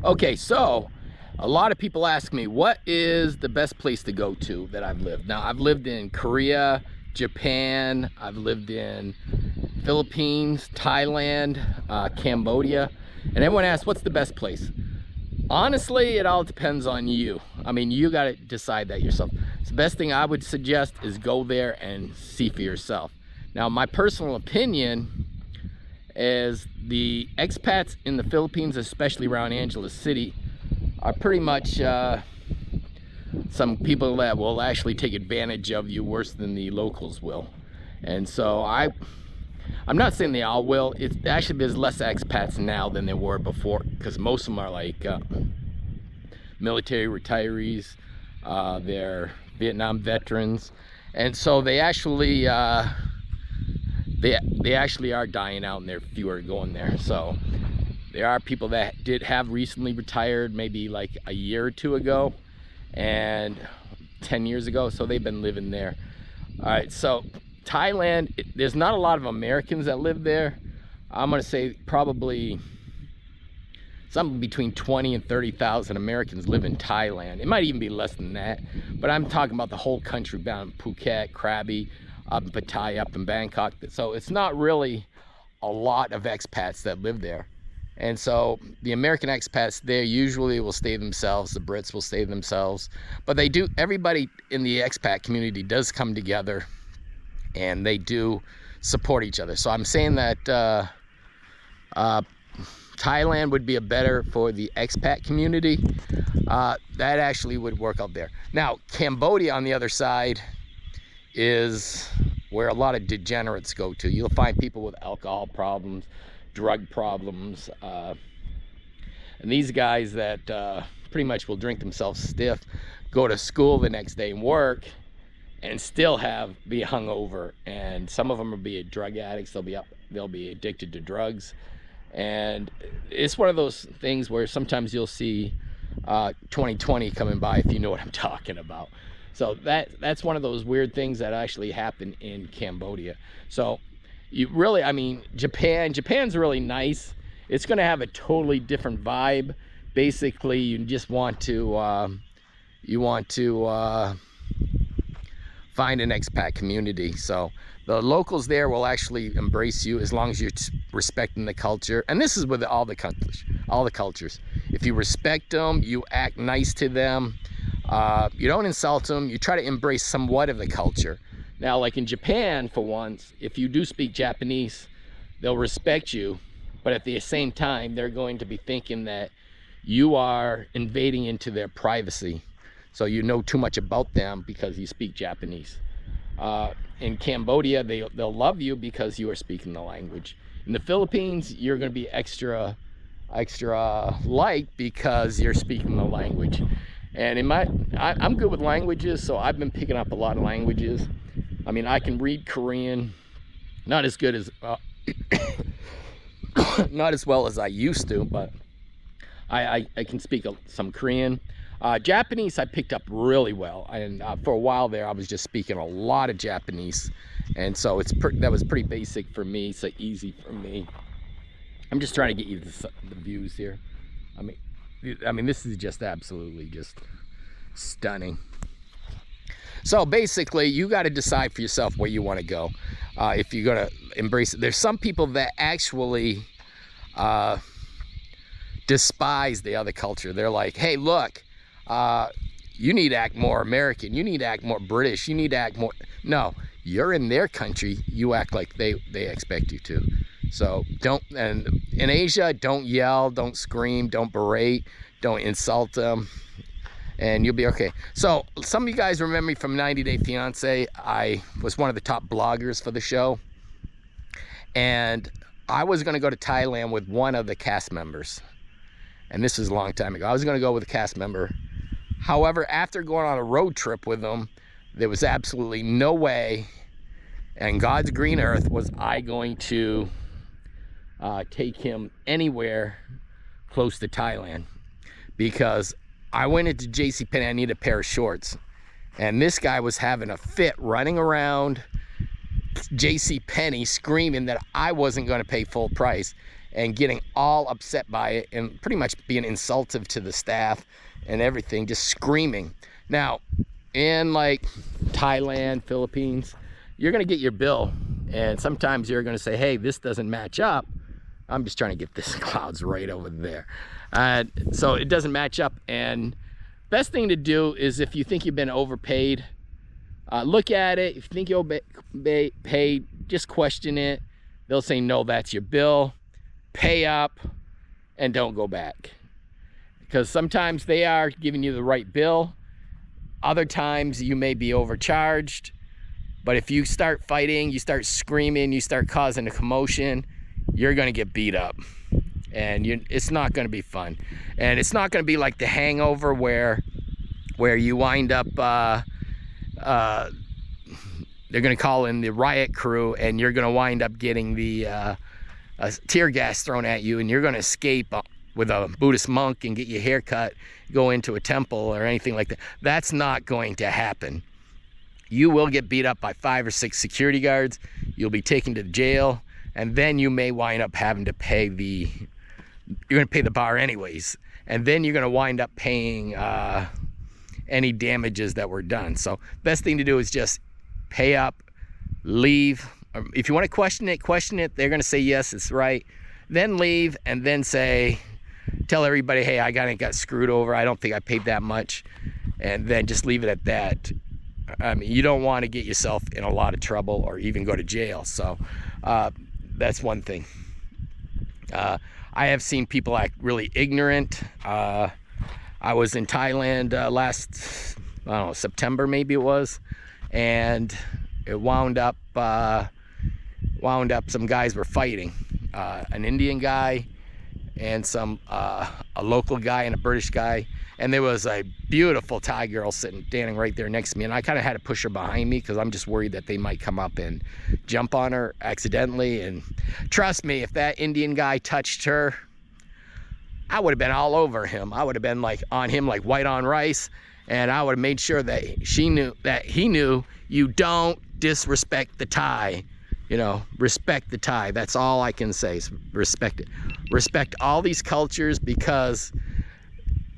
Okay, so a lot of people ask me, what is the best place to go to that I've lived? Now, I've lived in Korea, Japan, I've lived in Philippines, Thailand, Cambodia, and everyone asks, what's the best place? Honestly, it all depends on you. I mean, you got to decide that yourself. So the best thing I would suggest is go there and see for yourself. Now, my personal opinion is the expats in the Philippines, especially around Angeles City, are pretty much some people that will actually take advantage of you worse than the locals will. And so I'm not saying they all will. It's actually, there's less expats now than there were before, because most of them are like military retirees, they're Vietnam veterans, and so they actually they actually are dying out, and there are fewer going there. So there are people that did have recently retired, maybe like a year or two ago, and 10 years ago, so they've been living there. All right, so Thailand, there's not a lot of Americans that live there. I'm gonna say probably something between 20 and 30,000 Americans live in Thailand. It might even be less than that, but I'm talking about the whole country, down in Phuket, Krabi, up in Pattaya, up in Bangkok. So it's not really a lot of expats that live there. And so the American expats there usually will stay themselves, the Brits will stay themselves, but they do, everybody in the expat community does come together and they do support each other. So I'm saying that Thailand would be a better for the expat community. That actually would work out there. Now, Cambodia on the other side is where a lot of degenerates go to. You'll find people with alcohol problems, drug problems, and these guys that pretty much will drink themselves stiff, go to school the next day and work, and still be hungover. And some of them will be drug addicts. They'll be addicted to drugs, and it's one of those things where sometimes you'll see 2020 coming by, if you know what I'm talking about. So that's one of those weird things that actually happen in Cambodia. So you really, I mean, Japan's really nice. It's going to have a totally different vibe. Basically, you just want to find an expat community. So the locals there will actually embrace you as long as you're respecting the culture. And this is with all the cultures. If you respect them, you act nice to them, you don't insult them, you try to embrace somewhat of the culture. Now, like in Japan, for once, if you do speak Japanese, they'll respect you, but at the same time, they're going to be thinking that you are invading into their privacy. So you know too much about them because you speak Japanese. In Cambodia, they'll love you because you are speaking the language. In the Philippines, you're going to be extra liked because you're speaking the language. And I'm good with languages, so I've been picking up a lot of languages. I mean, I can read Korean, not as good as, not as well as I used to, but I can speak some Korean. Japanese I picked up really well, and for a while there I was just speaking a lot of Japanese, and so that was pretty basic for me, so easy for me. I'm just trying to get you the views here. I mean, this is just absolutely just stunning. So basically, you got to decide for yourself where you want to go. If you're going to embrace it. There's some people that actually despise the other culture. They're like, hey, look, you need to act more American. You need to act more British. You need to act more. No, you're in their country. You act like they expect you to. So and in Asia, don't yell, don't scream, don't berate, don't insult them, and you'll be okay. So some of you guys remember me from 90 Day Fiance. I was one of the top bloggers for the show, and I was going to go to Thailand with one of the cast members, and this was a long time ago. I was going to go with a cast member. However, after going on a road trip with them, there was absolutely no way, and God's green earth, was I going to take him anywhere close to Thailand, because I went into JCPenney, I needed a pair of shorts, and this guy was having a fit running around JCPenney screaming that I wasn't going to pay full price. and getting all upset by it and pretty much being insultive to the staff and everything, just screaming. Now, in like Thailand, Philippines, you're gonna get your bill, and sometimes you're gonna say, hey, this doesn't match up. I'm just trying to get this clouds right over there. So it doesn't match up, and best thing to do is, if you think you've been overpaid, look at it. If you think you're paid, just question it. They'll say, no, that's your bill. Pay up and don't go back. Because sometimes they are giving you the right bill. Other times you may be overcharged. But if you start fighting, you start screaming, you start causing a commotion, you're gonna get beat up. And it's not gonna be fun. And it's not gonna be like The Hangover where you wind up, they're gonna call in the riot crew, and you're gonna wind up getting the tear gas thrown at you, and you're gonna escape with a Buddhist monk and get your hair cut, go into a temple or anything like that. That's not going to happen. You will get beat up by 5 or 6 security guards. You'll be taken to jail, and then you may wind up having to pay you're gonna pay the bar anyways, and then you're gonna wind up paying any damages that were done. So best thing to do is just pay up, leave. If you want to question it. They're gonna say yes, it's right. Then leave, and then tell everybody, hey, I got screwed over. I don't think I paid that much, and then just leave it at that. I mean, you don't want to get yourself in a lot of trouble or even go to jail. So that's one thing. I have seen people act really ignorant. I was in Thailand last, I don't know, September maybe it was, and it wound up some guys were fighting, an Indian guy and a local guy and a British guy, and there was a beautiful Thai girl standing right there next to me, and I kind of had to push her behind me because I'm just worried that they might come up and jump on her accidentally. And trust me, if that Indian guy touched her, I would have been all over him. I would have been like on him like white on rice, and I would have made sure that he knew you don't disrespect the Thai. You know, respect the Thai. That's all I can say, is respect it. Respect all these cultures, because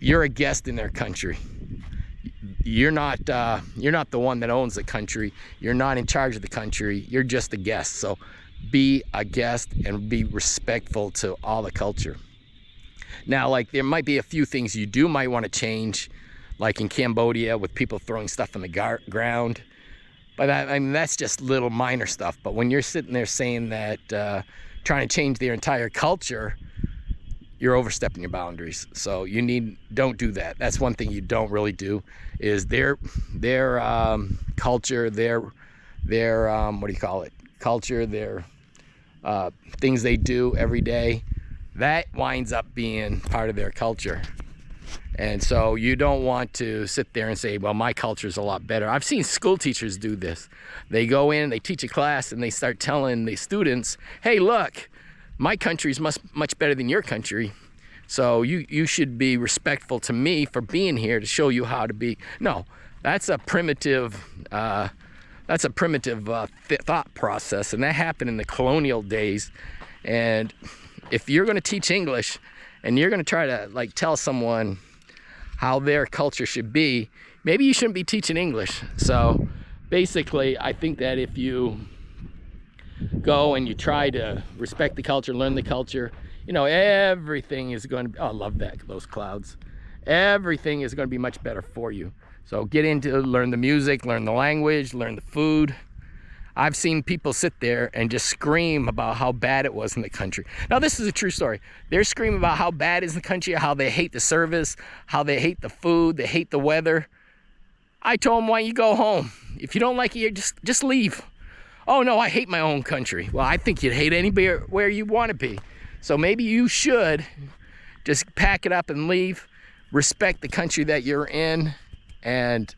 you're a guest in their country. You're not the one that owns the country. You're not in charge of the country. You're just a guest. So be a guest and be respectful to all the culture. Now, like, there might be a few things you might want to change, like in Cambodia with people throwing stuff on the ground. But I mean, that's just little minor stuff. But when you're sitting there saying that, trying to change their entire culture, you're overstepping your boundaries. So don't do that. That's one thing you don't really do, is their culture, their what do you call it? Culture, their things they do every day, that winds up being part of their culture. And so you don't want to sit there and say, well, my culture is a lot better. I've seen school teachers do this. They go in, they teach a class, and they start telling the students, hey, look, my country is much better than your country. So you should be respectful to me for being here to show you how to be. No, that's a primitive thought process, and that happened in the colonial days. And if you're going to teach English and you're going to try to like tell someone how their culture should be, maybe you shouldn't be teaching English. So basically, I think that if you go and you try to respect the culture, learn the culture, you know, everything is going to be, oh, I love those clouds. Everything is going to be much better for you. So learn the music, learn the language, learn the food. I've seen people sit there and just scream about how bad it was in the country. Now, this is a true story. They're screaming about how bad it is in the country, how they hate the service, how they hate the food, they hate the weather. I told them, why don't you go home? If you don't like it, just leave. Oh, no, I hate my own country. Well, I think you'd hate anywhere you want to be. So maybe you should just pack it up and leave, respect the country that you're in, and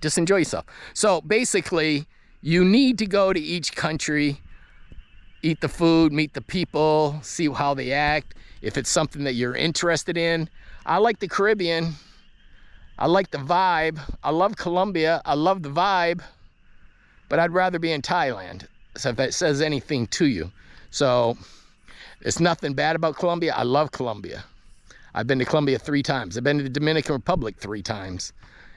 just enjoy yourself. So basically, you need to go to each country, eat the food, meet the people, see how they act, if it's something that you're interested in. I like the Caribbean. I like the vibe. I love Colombia. I love the vibe. But I'd rather be in Thailand, so if that says anything to you. So it's nothing bad about Colombia. I love Colombia. I've been to Colombia 3 times. I've been to the Dominican Republic 3 times.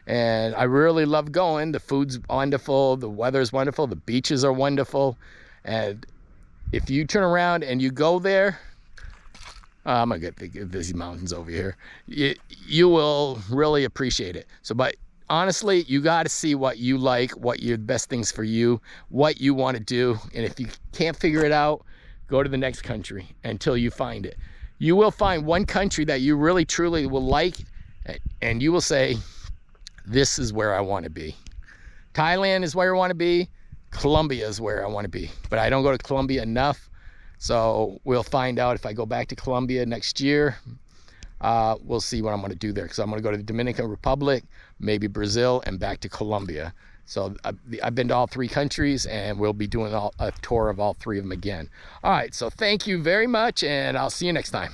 And I really love going. The food's wonderful. The weather's wonderful. The beaches are wonderful. And if you turn around and you go there, I'm going to get these mountains over here. You will really appreciate it. So, but honestly, you got to see what you like, what your best things for you, what you want to do. And if you can't figure it out, go to the next country until you find it. You will find one country that you really truly will like, and you will say, this is where I want to be. Thailand is where I want to be. Colombia is where I want to be. But I don't go to Colombia enough. So we'll find out if I go back to Colombia next year. We'll see what I'm going to do there, because I'm going to go to the Dominican Republic, maybe Brazil, and back to Colombia. So I've been to all 3 countries, and we'll be doing a tour of all 3 of them again. All right, so thank you very much, and I'll see you next time.